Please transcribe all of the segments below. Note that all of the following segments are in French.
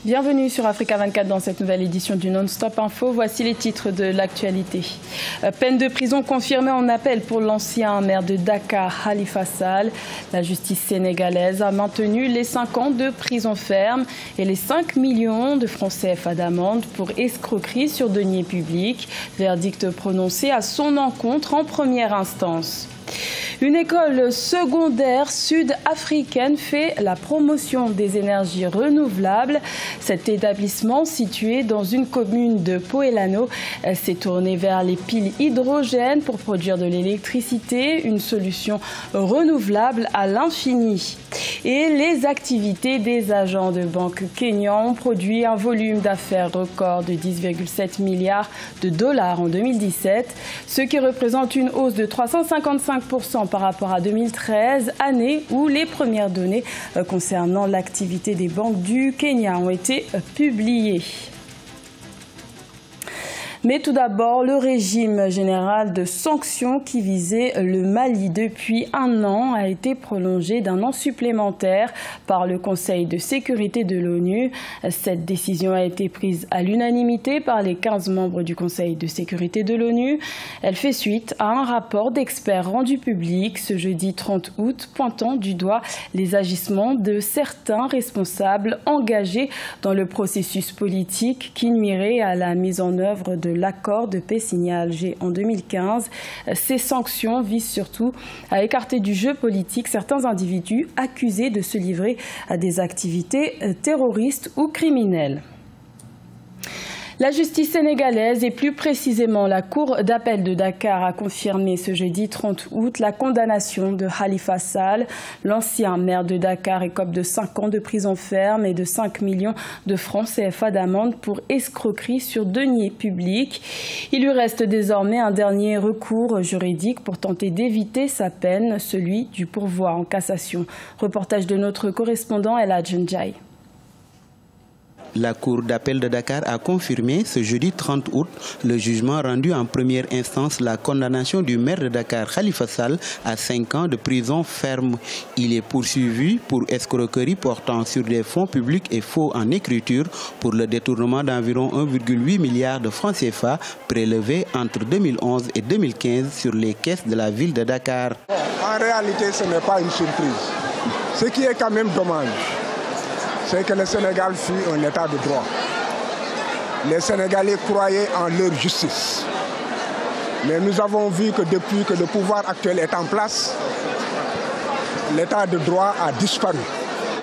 Bienvenue sur Africa 24 dans cette nouvelle édition du Non-Stop Info. Voici les titres de l'actualité. Peine de prison confirmée en appel pour l'ancien maire de Dakar, Khalifa Sall. La justice sénégalaise a maintenu les 5 ans de prison ferme et les 5 millions de francs CFA d'amende pour escroquerie sur deniers publics. Verdict prononcé à son encontre en première instance. Une école secondaire sud-africaine fait la promotion des énergies renouvelables. Cet établissement, situé dans une commune de Poelano, s'est tourné vers les piles hydrogène pour produire de l'électricité, une solution renouvelable à l'infini. Et les activités des agents de banque kenyans ont produit un volume d'affaires record de 10,7 milliards de dollars en 2017, ce qui représente une hausse de 355% par rapport à 2013, année où les premières données concernant l'activité des banques du Kenya ont été publiées. Mais tout d'abord, le régime général de sanctions qui visait le Mali depuis 1 an a été prolongé d'1 an supplémentaire par le Conseil de sécurité de l'ONU. Cette décision a été prise à l'unanimité par les 15 membres du Conseil de sécurité de l'ONU. Elle fait suite à un rapport d'experts rendu public ce jeudi 30 août pointant du doigt les agissements de certains responsables engagés dans le processus politique qui nuirait à la mise en œuvre de l'accord de paix signé à Alger en 2015. Ces sanctions visent surtout à écarter du jeu politique certains individus accusés de se livrer à des activités terroristes ou criminelles. La justice sénégalaise et plus précisément la Cour d'appel de Dakar a confirmé ce jeudi 30 août la condamnation de Khalifa Sall. L'ancien maire de Dakar écope de 5 ans de prison ferme et de 5 millions de francs CFA d'amende pour escroquerie sur deniers publics. Il lui reste désormais un dernier recours juridique pour tenter d'éviter sa peine, celui du pourvoi en cassation. Reportage de notre correspondant El Adjenjaï. La Cour d'appel de Dakar a confirmé ce jeudi 30 août le jugement rendu en première instance la condamnation du maire de Dakar, Khalifa Sall, à 5 ans de prison ferme. Il est poursuivi pour escroquerie portant sur des fonds publics et faux en écriture pour le détournement d'environ 1,8 milliard de francs CFA prélevés entre 2011 et 2015 sur les caisses de la ville de Dakar. En réalité, ce n'est pas une surprise. Ce qui est quand même dommage, c'est que le Sénégal fut un état de droit. Les Sénégalais croyaient en leur justice. Mais nous avons vu que depuis que le pouvoir actuel est en place, l'état de droit a disparu.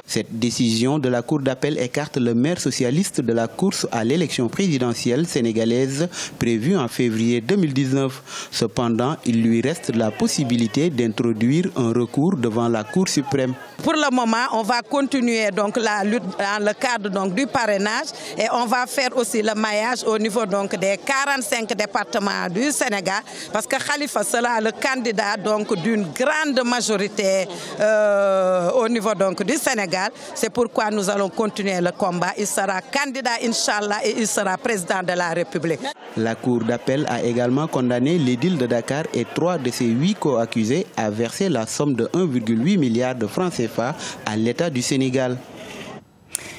Cette décision de la Cour d'appel écarte le maire socialiste de la course à l'élection présidentielle sénégalaise prévue en février 2019. Cependant, il lui reste la possibilité d'introduire un recours devant la Cour suprême. Pour le moment, on va continuer donc la lutte dans le cadre donc du parrainage et on va faire aussi le maillage au niveau donc des 45 départements du Sénégal parce que Khalifa sera le candidat donc d'une grande majorité au niveau donc du Sénégal. C'est pourquoi nous allons continuer le combat. Il sera candidat, Inch'Allah, et il sera président de la République. La Cour d'appel a également condamné l'édile de Dakar et 3 de ses 8 co-accusés à verser la somme de 1,8 milliard de francs CFA à l'État du Sénégal.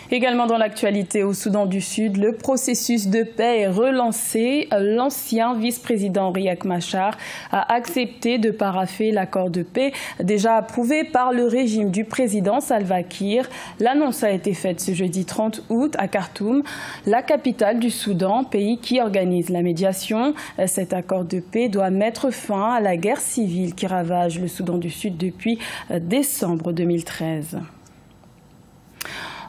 Également dans l'actualité au Soudan du Sud, le processus de paix est relancé. L'ancien vice-président Riek Machar a accepté de parapher l'accord de paix déjà approuvé par le régime du président Salva Kiir. L'annonce a été faite ce jeudi 30 août à Khartoum, la capitale du Soudan, pays qui organise la médiation. Cet accord de paix doit mettre fin à la guerre civile qui ravage le Soudan du Sud depuis décembre 2013.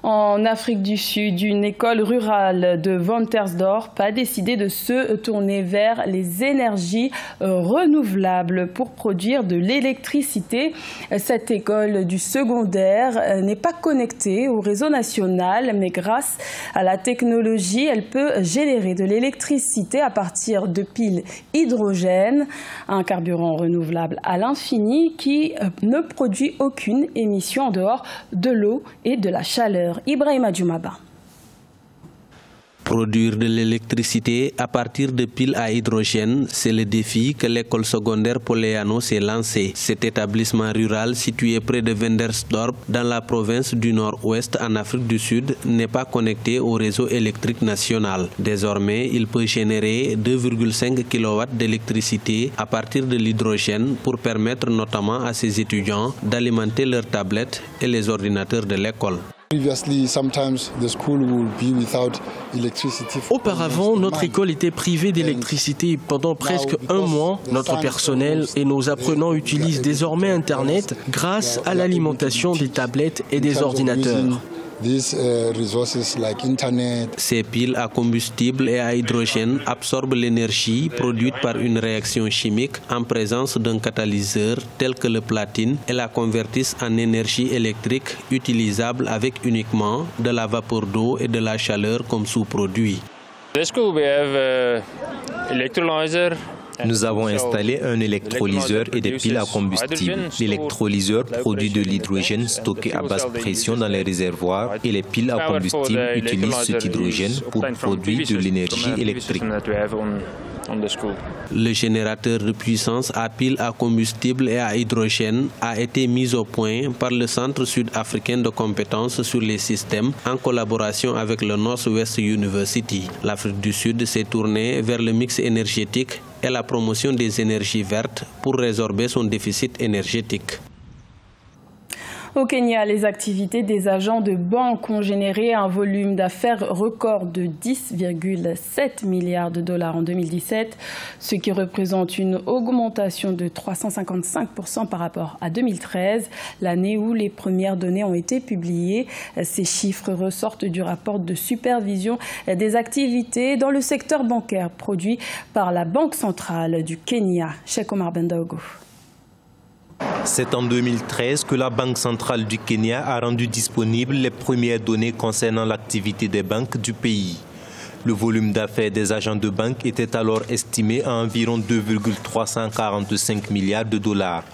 En Afrique du Sud, une école rurale de Ventersdorp a décidé de se tourner vers les énergies renouvelables pour produire de l'électricité. Cette école du secondaire n'est pas connectée au réseau national, mais grâce à la technologie, elle peut générer de l'électricité à partir de piles hydrogène, un carburant renouvelable à l'infini qui ne produit aucune émission en dehors de l'eau et de la chaleur. Ibrahima Djoumaba. Produire de l'électricité à partir de piles à hydrogène, c'est le défi que l'école secondaire Poléano s'est lancé. Cet établissement rural situé près de Vendersdorp, dans la province du Nord-Ouest en Afrique du Sud, n'est pas connecté au réseau électrique national. Désormais, il peut générer 2,5 kW d'électricité à partir de l'hydrogène pour permettre notamment à ses étudiants d'alimenter leurs tablettes et les ordinateurs de l'école. Auparavant, notre école était privée d'électricité. Pendant presque un mois, notre personnel et nos apprenants utilisent désormais Internet grâce à l'alimentation des tablettes et des ordinateurs. Ces piles à combustible et à hydrogène absorbent l'énergie produite par une réaction chimique en présence d'un catalyseur tel que le platine et la convertissent en énergie électrique utilisable avec uniquement de la vapeur d'eau et de la chaleur comme sous-produit. Nous avons installé un électrolyseur et des piles à combustible. L'électrolyseur produit de l'hydrogène stocké à basse pression dans les réservoirs et les piles à combustible utilisent cet hydrogène pour produire de l'énergie électrique. Le générateur de puissance à piles à combustible et à hydrogène a été mis au point par le Centre sud-africain de compétences sur les systèmes en collaboration avec le Northwest University. L'Afrique du Sud s'est tournée vers le mix énergétique et la promotion des énergies vertes pour résorber son déficit énergétique. Au Kenya, les activités des agents de banque ont généré un volume d'affaires record de 10,7 milliards de dollars en 2017, ce qui représente une augmentation de 355% par rapport à 2013, l'année où les premières données ont été publiées. Ces chiffres ressortent du rapport de supervision des activités dans le secteur bancaire produit par la Banque centrale du Kenya. Cheikh Omar Bendaogo. C'est en 2013 que la Banque centrale du Kenya a rendu disponibles les premières données concernant l'activité des banques du pays. Le volume d'affaires des agents de banque était alors estimé à environ 2,345 milliards de dollars.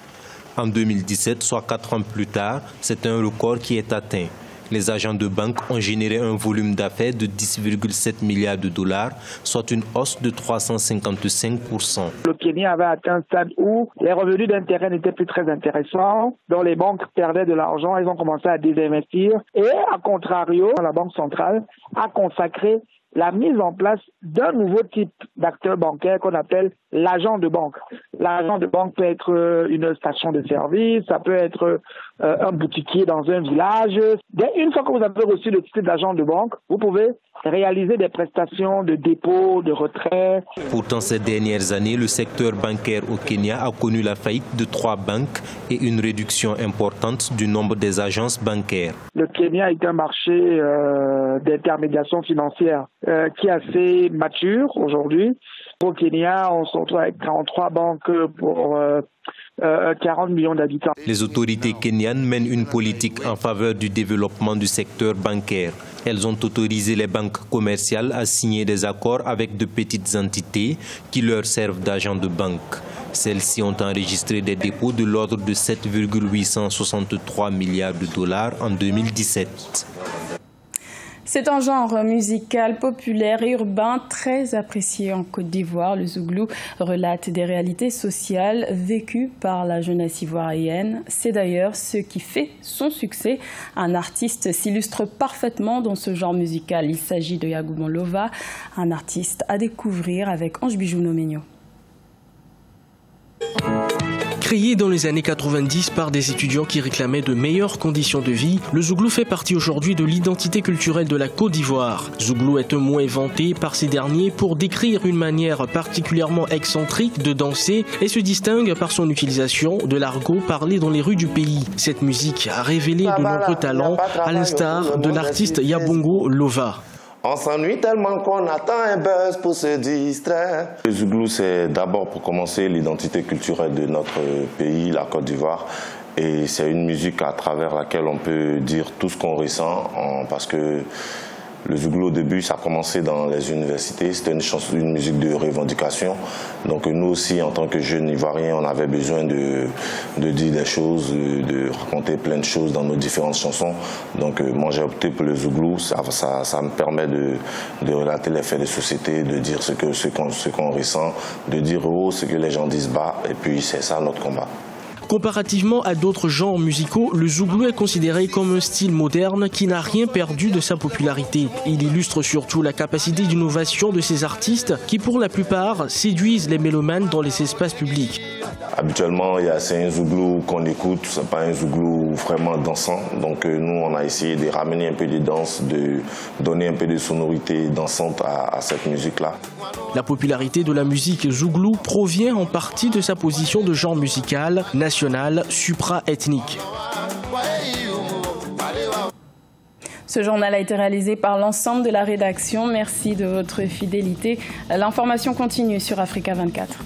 En 2017, soit 4 ans plus tard, c'est un record qui est atteint. Les agents de banque ont généré un volume d'affaires de 10,7 milliards de dollars, soit une hausse de 355%. Le Kenya avait atteint un stade où les revenus d'intérêt n'étaient plus très intéressants, dont les banques perdaient de l'argent, ils ont commencé à désinvestir. Et à contrario, la Banque centrale a consacré la mise en place d'un nouveau type d'acteur bancaire qu'on appelle l'agent de banque. L'agent de banque peut être une station de service, ça peut être un boutiquier dans un village. Une fois que vous avez reçu le titre d'agent de banque, vous pouvez réaliser des prestations de dépôt, de retrait. Pourtant, ces dernières années, le secteur bancaire au Kenya a connu la faillite de 3 banques et une réduction importante du nombre des agences bancaires. Le Kenya est un marché d'intermédiation financière qui est assez mature aujourd'hui. Au Kenya, on se retrouve avec 43 banques pour 40 millions d'habitants. Les autorités kenyanes mènent une politique en faveur du développement du secteur bancaire. Elles ont autorisé les banques commerciales à signer des accords avec de petites entités qui leur servent d'agents de banque. Celles-ci ont enregistré des dépôts de l'ordre de 7,863 milliards de dollars en 2017. C'est un genre musical populaire et urbain très apprécié en Côte d'Ivoire. Le zouglou relate des réalités sociales vécues par la jeunesse ivoirienne. C'est d'ailleurs ce qui fait son succès. Un artiste s'illustre parfaitement dans ce genre musical. Il s'agit de Yagoubon Lova, un artiste à découvrir avec Ange Bijou Nomenyo. Créé dans les années 90 par des étudiants qui réclamaient de meilleures conditions de vie, le zouglou fait partie aujourd'hui de l'identité culturelle de la Côte d'Ivoire. Zouglou est un mot inventé par ces derniers pour décrire une manière particulièrement excentrique de danser et se distingue par son utilisation de l'argot parlé dans les rues du pays. Cette musique a révélé de nombreux talents, à l'instar de l'artiste Yagoubon Lova. On s'ennuie tellement qu'on attend un buzz pour se distraire. Le zouglou, c'est d'abord pour commencer l'identité culturelle de notre pays, la Côte d'Ivoire. Et c'est une musique à travers laquelle on peut dire tout ce qu'on ressent, parce que Le zouglou au début, ça a commencé dans les universités, c'était une musique de revendication. Donc nous aussi, en tant que jeunes Ivoiriens, on avait besoin de dire des choses, de raconter plein de choses dans nos différentes chansons. Donc moi j'ai opté pour le zouglou, ça me permet de relater les faits de société, de dire ce qu'on ressent, de dire haut ce que les gens disent bas, et puis c'est ça notre combat. Comparativement à d'autres genres musicaux, le zouglou est considéré comme un style moderne qui n'a rien perdu de sa popularité. Il illustre surtout la capacité d'innovation de ces artistes qui, pour la plupart, séduisent les mélomanes dans les espaces publics. Habituellement, c'est un zouglou qu'on écoute, c'est pas un zouglou vraiment dansant. Donc nous, on a essayé de ramener un peu de danse, de donner un peu de sonorité dansante à cette musique-là. La popularité de la musique zouglou provient en partie de sa position de genre musical national supra-ethnique. Ce journal a été réalisé par l'ensemble de la rédaction. Merci de votre fidélité. L'information continue sur Africa 24.